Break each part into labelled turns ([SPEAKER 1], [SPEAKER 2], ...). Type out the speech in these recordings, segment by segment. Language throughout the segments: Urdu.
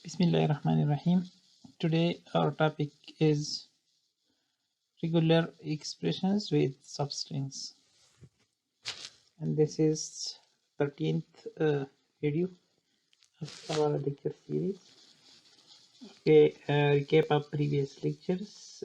[SPEAKER 1] Bismillahirrahmanirrahim. Today our topic is regular expressions with substrings, and this is 13th video of our lecture series. Okay, recap of previous lectures.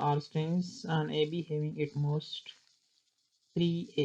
[SPEAKER 1] all strings on AB having utmost 3A.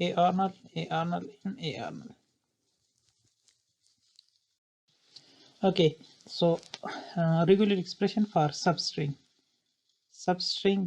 [SPEAKER 1] A R null, and A R null. Okay, so regular expression for substring. Substring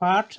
[SPEAKER 1] Part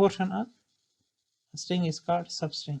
[SPEAKER 1] portion of string is called substring.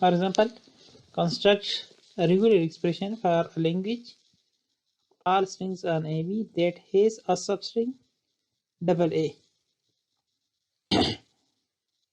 [SPEAKER 1] For example, construct a regular expression for a language all strings on AB that has a substring double A.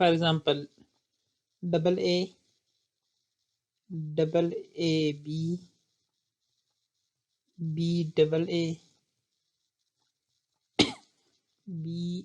[SPEAKER 1] For example, double A B, B double A, B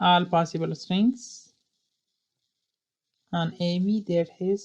[SPEAKER 1] all possible strings on AB that has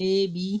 [SPEAKER 1] AB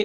[SPEAKER 1] A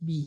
[SPEAKER 1] B,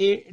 [SPEAKER 1] A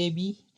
[SPEAKER 1] A B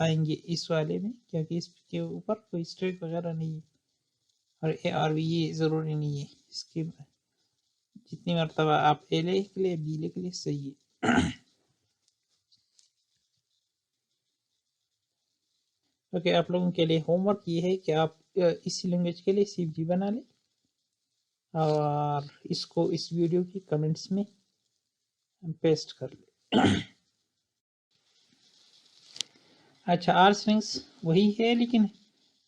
[SPEAKER 1] آئیں گے اس والے میں، کیونکہ اس کے اوپر کوئی اسٹرک وغیرہ نہیں ہے، اور اے آر بھی یہ ضروری نہیں ہے، اس کی جتنی مرتبہ آپ اے لکھ لیں بی لکھ لیں صحیح ہے۔ اوکے، آپ لوگوں کے لیے ہوم ورک یہ ہے کہ آپ اسی لینگویج کے لیے سی جی بنا لیں اور اس کو اس ویڈیو کی کمنٹس میں پیسٹ کر لیں۔ اچھا، آر اسٹرنگس وہی ہے لیکن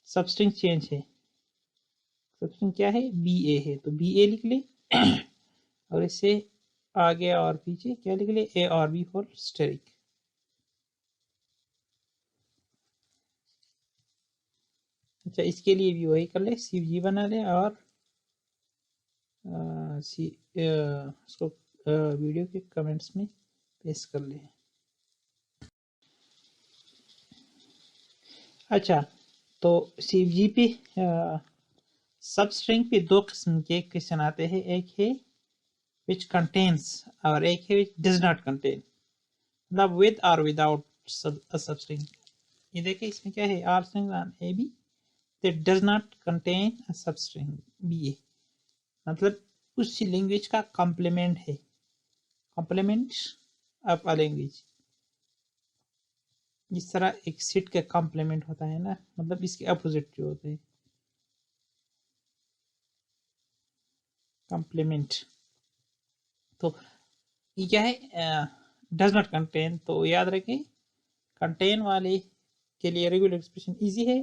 [SPEAKER 1] سب اسٹرنگ چینج ہے۔ سب اسٹرنگ کیا ہے؟ بی اے ہے، تو بی اے لکھ لیں اور اس سے آگے اور پیچھے کیا لکھ لیں؟ اے آر بی فور اسٹیرک۔ اچھا، اس کے لیے بھی وہی کر لیں، سی جی بنا لیں اور اس کو ویڈیو کے کمنٹس میں پیسٹ کر لیں۔ اچھا، تو سی جی پہ سب اسٹرنگ پہ دو قسم کے کویشچن آتے ہیں، ایک ہے which contains اور ایک ہے which does not contain، مطلب with or without a substring۔ یہ دیکھیں اس میں کیا ہے، R string on A B that does not contain a substring B A، مطلب اس لینگویج کا کمپلیمنٹ ہے، کمپلیمنٹ آف a لینگویج، جس طرح ایک سیٹ کا کمپلیمنٹ ہوتا ہے نا، مطلب اس کے اپوزٹ جو ہوتے ہیں کمپلیمنٹ۔ تو یہ کیا ہے، ڈز ناٹ کنٹین، تو یاد رکھیں کنٹین والے کے لیے ریگولر ایکسپریشن ایزی ہے،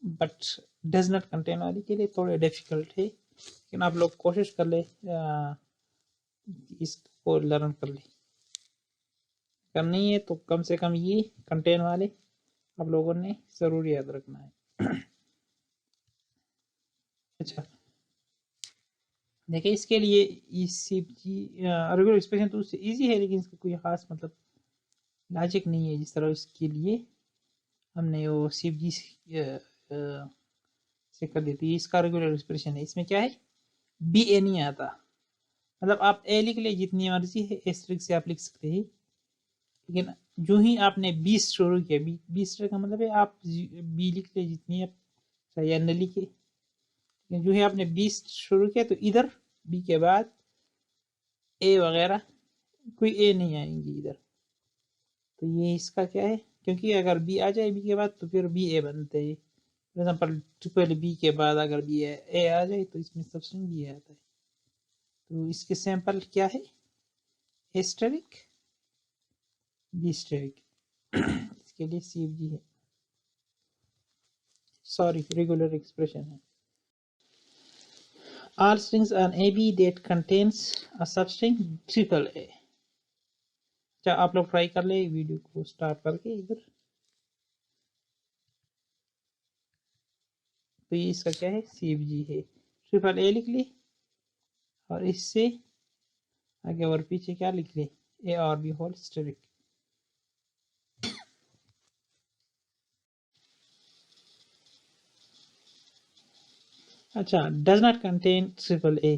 [SPEAKER 1] بٹ ڈز ناٹ کنٹین والے کے لیے تھوڑے ڈیفیکلٹ ہے، لیکن آپ لوگ کوشش کر لیں اس کو لرن کر لیں، اگر نہیں ہے تو کم سے کم یہ کنٹین والے آپ لوگوں نے ضرور یاد رکھنا ہے۔ اچھا دیکھیں، اس کے لیے ریگولر ایکسپریشن تو اس سے ایزی ہے، لیکن اس کا کوئی خاص مطلب لاجک نہیں ہے، جس طرح اس کے لیے ہم نے وہ سیف جی سے کر دیتی ہے، اس کا ریگولر ایکسپریشن ہے، اس میں کیا ہے بی اے نہیں آتا، مطلب آپ اے لکھ لیں جتنی مرضی ہے ایسٹرک سے آپ لکھ سکتے ہیں، لیکن جو ہی آپ نے 20 شروع کیا، 20 کا مطلب ہے آپ بی لکھ لیں جتنی آپ یا نہ لکھے، لیکن جو ہی آپ نے 20 شروع کیا تو ادھر بی کے بعد اے وغیرہ کوئی اے نہیں آئیں گی ادھر، تو یہ اس کا کیا ہے، کیونکہ اگر بی آ جائے بی کے بعد تو پھر بی اے بنتے ہیں، فار ایگزامپل ٹرپل بی کے بعد اگر بی اے آ جائے تو اس میں سب سے بی اے آتا ہے، تو اس کے سیمپل کیا ہے، ایسٹرک بی اسٹرک، اس کے لیے سی ایف جی ہے، سوری ریگولر ایکسپریشن ہے۔ All strings on AB that contains a substring triple A۔ اچھا آپ لوگ ٹرائی کر لیں ویڈیو کو سٹاپ کر کے ادھر، تو یہ اس کا کیا ہے سی ایف جی ہے، ٹریپل اے لکھ لی اور اس سے آگے اور پیچھے کیا لکھ لیں، اے اور بی ہول اسٹرک۔ اچھا، does not contain triple A,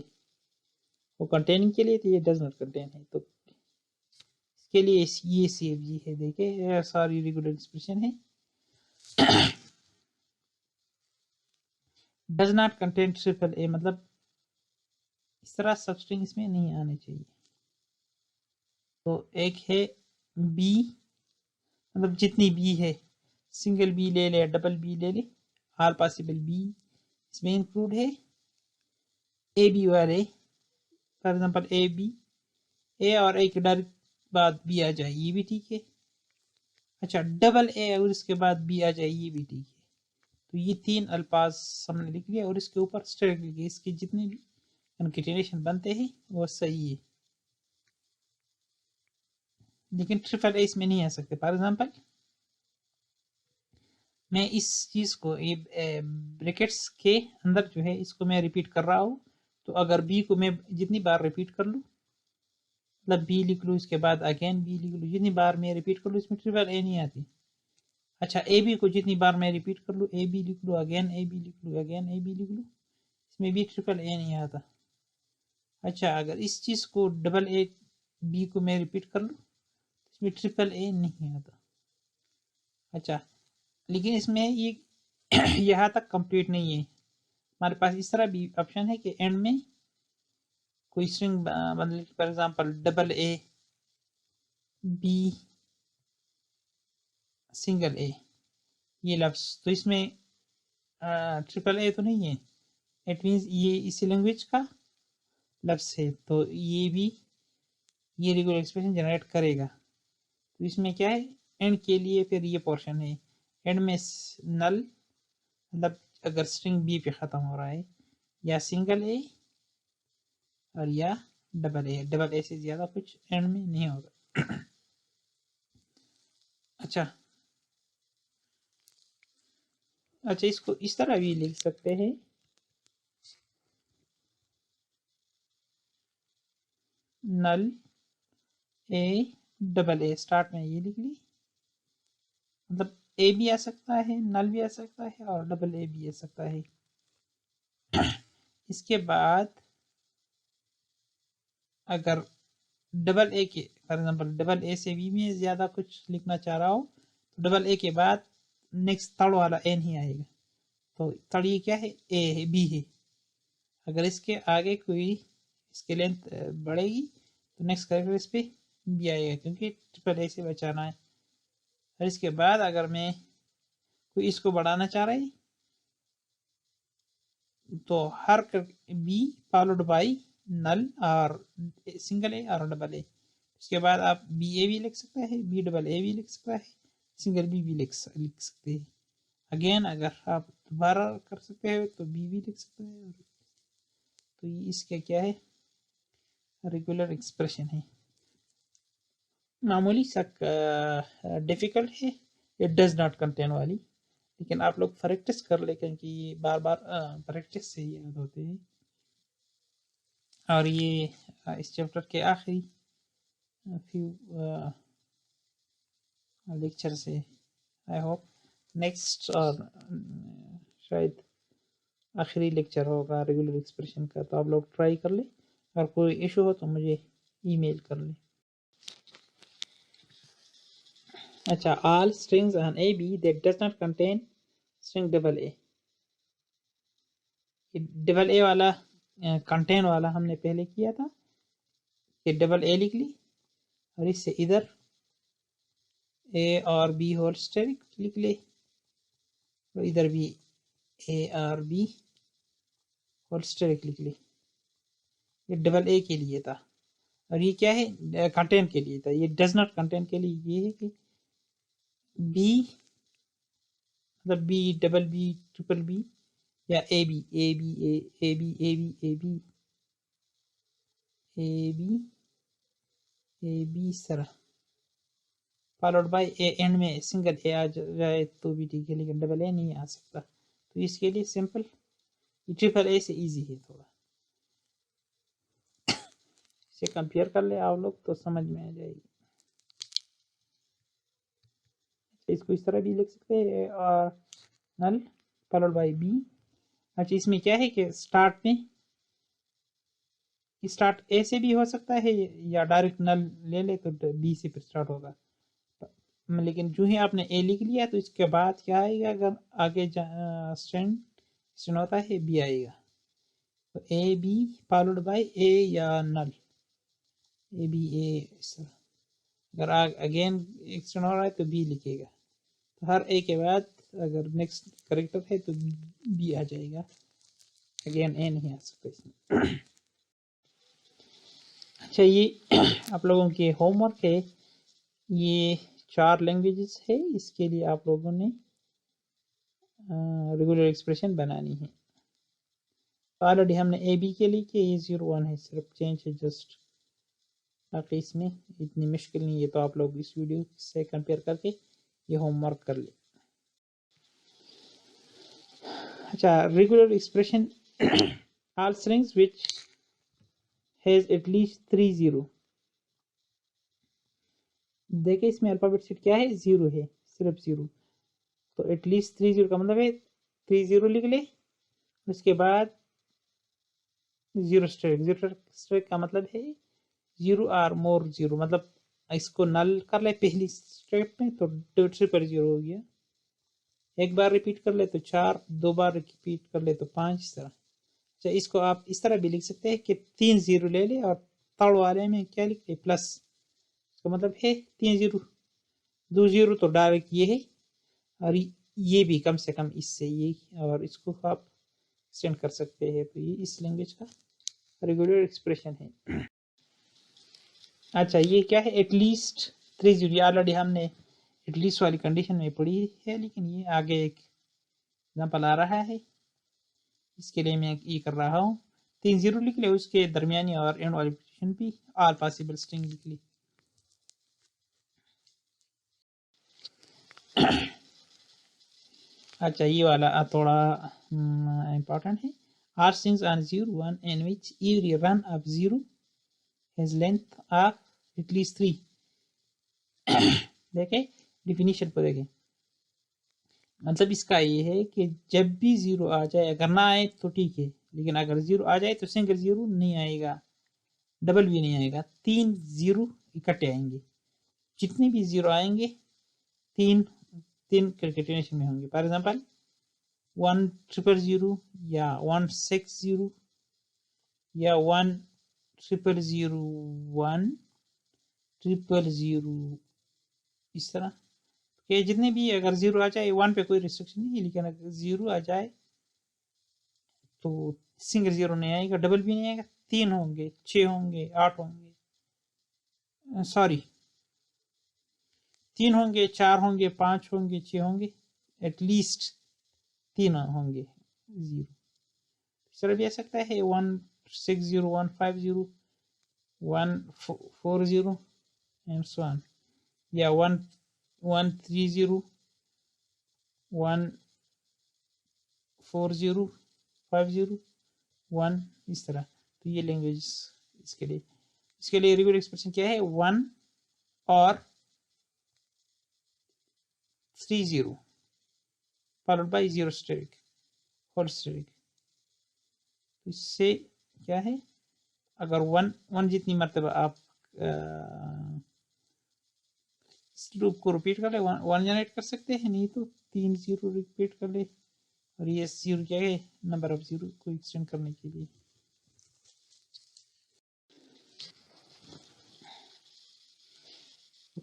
[SPEAKER 1] وہ کنٹیننگ کے لیے تو یہ ڈز ناٹ کنٹین ہے، تو اس کے لیے یہ سی ایف جی ہے، دیکھیں ساری ریگولر ایکسپریشن ہے، does not contain triple A, مطلب اس طرح سب اسٹرنگ اس میں نہیں آنے چاہیے، تو ایک ہے بی، مطلب جتنی بی ہے سنگل بی لے لے ڈبل بی لے لے، آل پاسبل بی اس میں انکلوڈ ہے، اے بی والے فار ایگزامپل اے بی، اے اور ایک ڈائریکٹ بعد بی آ جائے یہ بھی ٹھیک ہے، اچھا ڈبل اے اور اس کے بعد بی آ جائے یہ بھی ٹھیک ہے، تو یہ تین الفاظ ہم نے لکھ لیا اور اس کے اوپر اسٹرک لکھے، اس کے جتنے بھی کنکیٹینیشن بنتے ہیں وہ صحیح ہے، لیکن ٹریپل اے اس میں نہیں آ سکتے، فار ایگزامپل میں اس چیز کو بریکٹس کے اندر جو ہے اس کو میں ریپیٹ کر رہا ہوں، تو اگر بی کو میں جتنی بار ریپیٹ کر لوں، مطلب بی لکھ لوں اس کے بعد اگین بی لکھ لوں، جتنی بار میں ریپیٹ کر لوں اس میں ٹریپل اے نہیں آتی۔ اچھا اے بی کو جتنی بار میں ریپیٹ کر لوں، اے بی لکھ لوں اگین اے بی لکھ لوں اگین اے بی لکھ لوں، اس میں بھی ٹریپل اے نہیں آتا۔ اچھا اگر اس چیز کو ڈبل اے بی کو میں ریپیٹ کر لوں اس میں ٹریپل اے نہیں آتا۔ اچھا لیکن اس میں یہ یہاں تک کمپلیٹ نہیں ہے، ہمارے پاس اس طرح بھی آپشن ہے کہ اینڈ میں کوئی اسٹرنگ بدل، for example double A B single A یہ لفظ، تو اس میں ٹرپل اے تو نہیں ہے، اٹ مینس یہ اسی لینگویج کا لفظ ہے، تو یہ بھی یہ ریگولر ایکسپریشن جنریٹ کرے گا۔ تو اس میں کیا ہے، اینڈ کے لیے پھر یہ پورشن ہے، اینڈ میں نل مطلب اگر اسٹرنگ بی پہ ختم ہو رہا ہے، یا سنگل اے اور یا ڈبل اے سے زیادہ کچھ اینڈ میں نہیں ہوگا۔ اچھا اس کو اس طرح بھی لکھ سکتے ہیں، نل اے ڈبل اے اسٹارٹ میں یہ لکھ لی، مطلب اے بھی آ سکتا ہے، نل بھی آ سکتا ہے اور ڈبل اے بھی آ سکتا ہے۔ اس کے بعد اگر ڈبل اے کے فار ایگزامپل ڈبل اے سے بھی میں زیادہ کچھ لکھنا چاہ رہا ہوں تو ڈبل اے کے بعد نیکسٹ تھرڈ والا اے نہیں آئے گا، تو تھرڈ یہ کیا ہے، اے ہے، بی ہے، اگر اس کے آگے کوئی اس کے لینتھ بڑھے گی تو نیکسٹ کریکٹر اس پہ بی آئے گا، کیونکہ ٹرپل اے سے بچانا ہے۔ اور اس کے بعد اگر میں کوئی اس کو بڑھانا چاہ رہا ہے تو ہر بی فالوڈ بائی نل اور سنگل اے اور ڈبل اے، اس کے بعد آپ بی اے بھی لکھ سکتے ہیں، بی ڈبل اے بھی لکھ سکتا ہے، سنگل بی بھی لکھ سکتے ہیں۔ اگین اگر آپ دوبارہ کر سکتے ہیں تو بی بھی لکھ سکتے ہیں، تو یہ اس کا کیا ہے، ریگولر ایکسپریشن ہے، معمولی سا ڈیفیکلٹ ہے، اٹ ڈز ناٹ کنٹین والی، لیکن آپ لوگ پریکٹس کر لیں کیونکہ یہ بار بار پریکٹس سے یاد ہوتے ہیں۔ اور یہ اس چیپٹر کے آخری فیو لیکچر سے آئی ہوپ نیکسٹ اور شاید آخری لیکچر ہوگا ریگولر ایکسپریشن کا، تو آپ لوگ ٹرائی کر لیں، اگر کوئی ایشو ہو تو مجھے ای میل کر لیں۔ اچھا all strings on A B that does not contain string double A، double A والا کنٹین والا ہم نے پہلے کیا تھا کہ ڈبل اے لکھ لی اور اس سے ادھر اے اور بی ہول اسٹیرک لکھ لے، اور ادھر بھی اے اور بی ہول اسٹیرک لکھ لے، یہ ڈبل اے کے لیے تھا، اور یہ کیا ہے، کنٹین کے لیے تھا، یہ ڈز ناٹ کنٹین کے لیے یہ ہے کہ بی مطلب B double B triple B یا A B A B A A B A B A B A B A B اس طرح فالوڈ بائی اے، اینڈ میں سنگل اے آ جائے تو بھی ٹھیک ہے، لیکن ڈبل اے نہیں آ سکتا، تو اس کے لیے سمپل یہ ٹرپل اے سے ایزی ہے، تھوڑا اسے کمپیئر کر لے آپ لوگ تو سمجھ میں آ جائے گی۔ اس کو اس طرح بھی لکھ سکتے ہیں، اور نل فالوڈ بائی بی۔ اچھا اس میں کیا ہے کہ اسٹارٹ میں اسٹارٹ اے سے بھی ہو سکتا ہے یا ڈائریکٹ نل لے لے تو بی سے پھر اسٹارٹ ہوگا، لیکن جو ہی آپ نے اے لکھ لیا تو اس کے بعد کیا آئے گا، اگر آگے اسٹینڈ ہوتا ہے بی آئے گا، تو اے بی فالوڈ بائی اے یا نل، اے بی اے اس طرح، اگر اگین ایکسٹینڈ ہو رہا ہے تو بی لکھے گا، تو ہر اے کے بعد اگر نیکسٹ کریکٹر ہے تو بی آ جائے گا، اگین اے نہیں آ سکتا اس میں۔ اچھا یہ آپ لوگوں کے ہوم ورک ہے، یہ 4 لینگویجز ہے، اس کے لیے آپ لوگوں نے ریگولر ایکسپریشن بنانی ہے، آلریڈی ہم نے اے بی کے لیے کہ یہ 01 ہے، صرف چینج ہے جسٹ، باقی اس میں اتنی مشکل نہیں ہے، تو آپ لوگ اس ویڈیو سے کمپیئر کر کے یہ ہوم ورک کر لیں۔ اچھا regular expression all strings which has at least 3 0، دیکھیں اس میں الفابیٹ سیٹ کیا ہے، 0 ہے، صرف 0، تو ایٹ لیسٹ 3 0 کا مطلب ہے 3 0 لکھ لے، اس کے بعد 0 اسٹریک کا مطلب ہے 0 اور مور 0، مطلب اس کو نل کر لے پہلی اسٹیپ میں تو 000 ہو گیا. ایک بار ریپیٹ کر لے تو 4، 2 بار ریپیٹ کر لے تو 5، اس طرح. اچھا اس کو آپ اس طرح بھی لکھ سکتے ہیں کہ 3 0 لے لے اور تڑ والے میں کیا لکھ لے پلس. اس کا مطلب ہے 3 0، 2 0 تو ڈائریکٹ یہ ہے، اور یہ بھی کم سے کم اس سے یہ، اور اس کو آپ ایکسٹینڈ کر سکتے ہیں. تو یہ اس لینگویج کا ریگولر ایکسپریشن ہے. اچھا یہ کیا ہے ایٹ لیسٹ 3 0، آلریڈی ہم نے ایٹ لیسٹ والی کنڈیشن میں پڑھی ہے، لیکن یہ آگے ایک ایگزامپل آ رہا ہے، اس کے لیے میں یہ کر رہا ہوں. 3 0 لکھ لے، اس کے درمیانی اور اینڈ والی پوزیشن بھی آل پاسبل اسٹرنگ لکھ لی. اچھا یہ والا تھوڑا امپورٹنٹ ہے. Are strings on 0 1 in which every run of 0 has length of at least 3. دیکھیں ڈیفینیشن کو دیکھیں، مطلب اس کا یہ ہے کہ جب بھی 0 آ جائے، اگر نہ آئے تو ٹھیک ہے، لیکن اگر 0 آ جائے تو سنگل 0 نہیں آئے گا، ڈبل بھی نہیں آئے گا، 3 0 اکٹھے آئیں گے. جتنے بھی 0 آئیں گے تین کنکیٹینیشن میں ہوں گے. فار ایگزامپل 1 0 0 یا 1 6 0 یا 1 0 0 1 0 0 اس طرح کہ جتنے بھی اگر 0 آ جائے 1 پہ کوئی ریسٹرکشن نہیں ہے، لیکن اگر 0 آ جائے تو سنگل 0 نہیں آئے گا، ڈبل بھی نہیں آئے گا، 3 ہوں گے، 6 ہوں گے، 8 ہوں گے، سوری 3 ہوں گے، 4 ہوں گے، 5 ہوں گے، 6 ہوں گے، ایٹ لیسٹ 3 ہوں گے 0. اس طرح بھی آ سکتا ہے 1 6 0 1 5 0 1 4 0 and so on، یا 1 1 3 0 1 4 0 5 0 1 اس طرح. تو یہ لینگویج اس کے لیے ریگولر ایکسپریشن کیا ہے 1 اور 3 0 followed by 0 asterisk whole asterisk. اس سے کیا ہے اگر 1 جتنی مرتبہ آپ اس لوپ کو ریپیٹ کر لے 1 جنریٹ کر سکتے ہیں، نہیں تو 3 0 ریپیٹ کر لے، اور یہ 0 کیا ہے نمبر آف 0 کو ایکسٹینڈ کرنے کے لیے.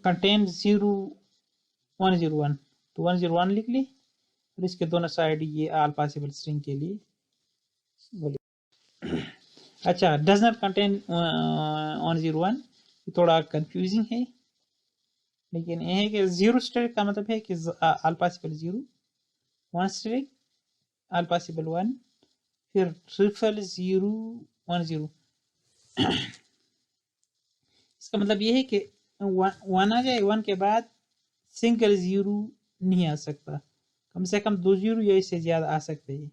[SPEAKER 1] کنٹین 0 1 0 1 تو 1 0 1 لکھ لی، اور اس کے دونوں سائڈ یہ آل پاسبل اسٹرنگ کے لیے بولے. اچھا ڈز ناٹ کنٹین 1 0 1 یہ تھوڑا کنفیوزنگ ہے، لیکن یہ ہے کہ 0 اسٹرک کا مطلب ہے کہ all possible 0، 1 string all possible 1، پھر 0 1 0. اس کا مطلب یہ ہے کہ 1 آ جائے، 1 کے بعد سنگل 0 نہیں آ سکتا، کم سے کم 2 0 یا اس سے زیادہ آ سکتے ہیں،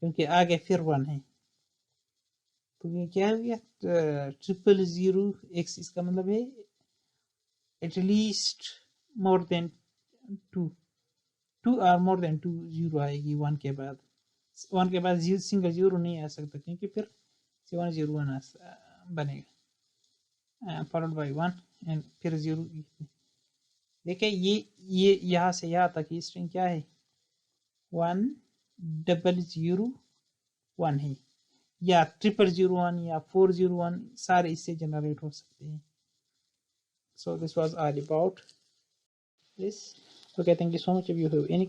[SPEAKER 1] کیونکہ آگے پھر 1 ہے. تو یہ کیا ہو گیا 0 0 اس کا مطلب ہے ایٹ لیسٹ مور دین 2 اور مور دین 2 0 آئے گی 1 کے بعد. 1 کے بعد سنگل 0 نہیں آ سکتا، کیونکہ پھر 1 0 1 بنے گا فالوڈ بائی 1 اینڈ پھر 0. دیکھیں یہ یہاں سے یہاں تک یہ اسٹرنگ کیا ہے 1 0 0 1 ہے، یا 0 0 1 یا 4 0 1 سارے اس سے جنریٹ ہو سکتے ہیں. So this was all about this. Okay, thank you so much. If you have any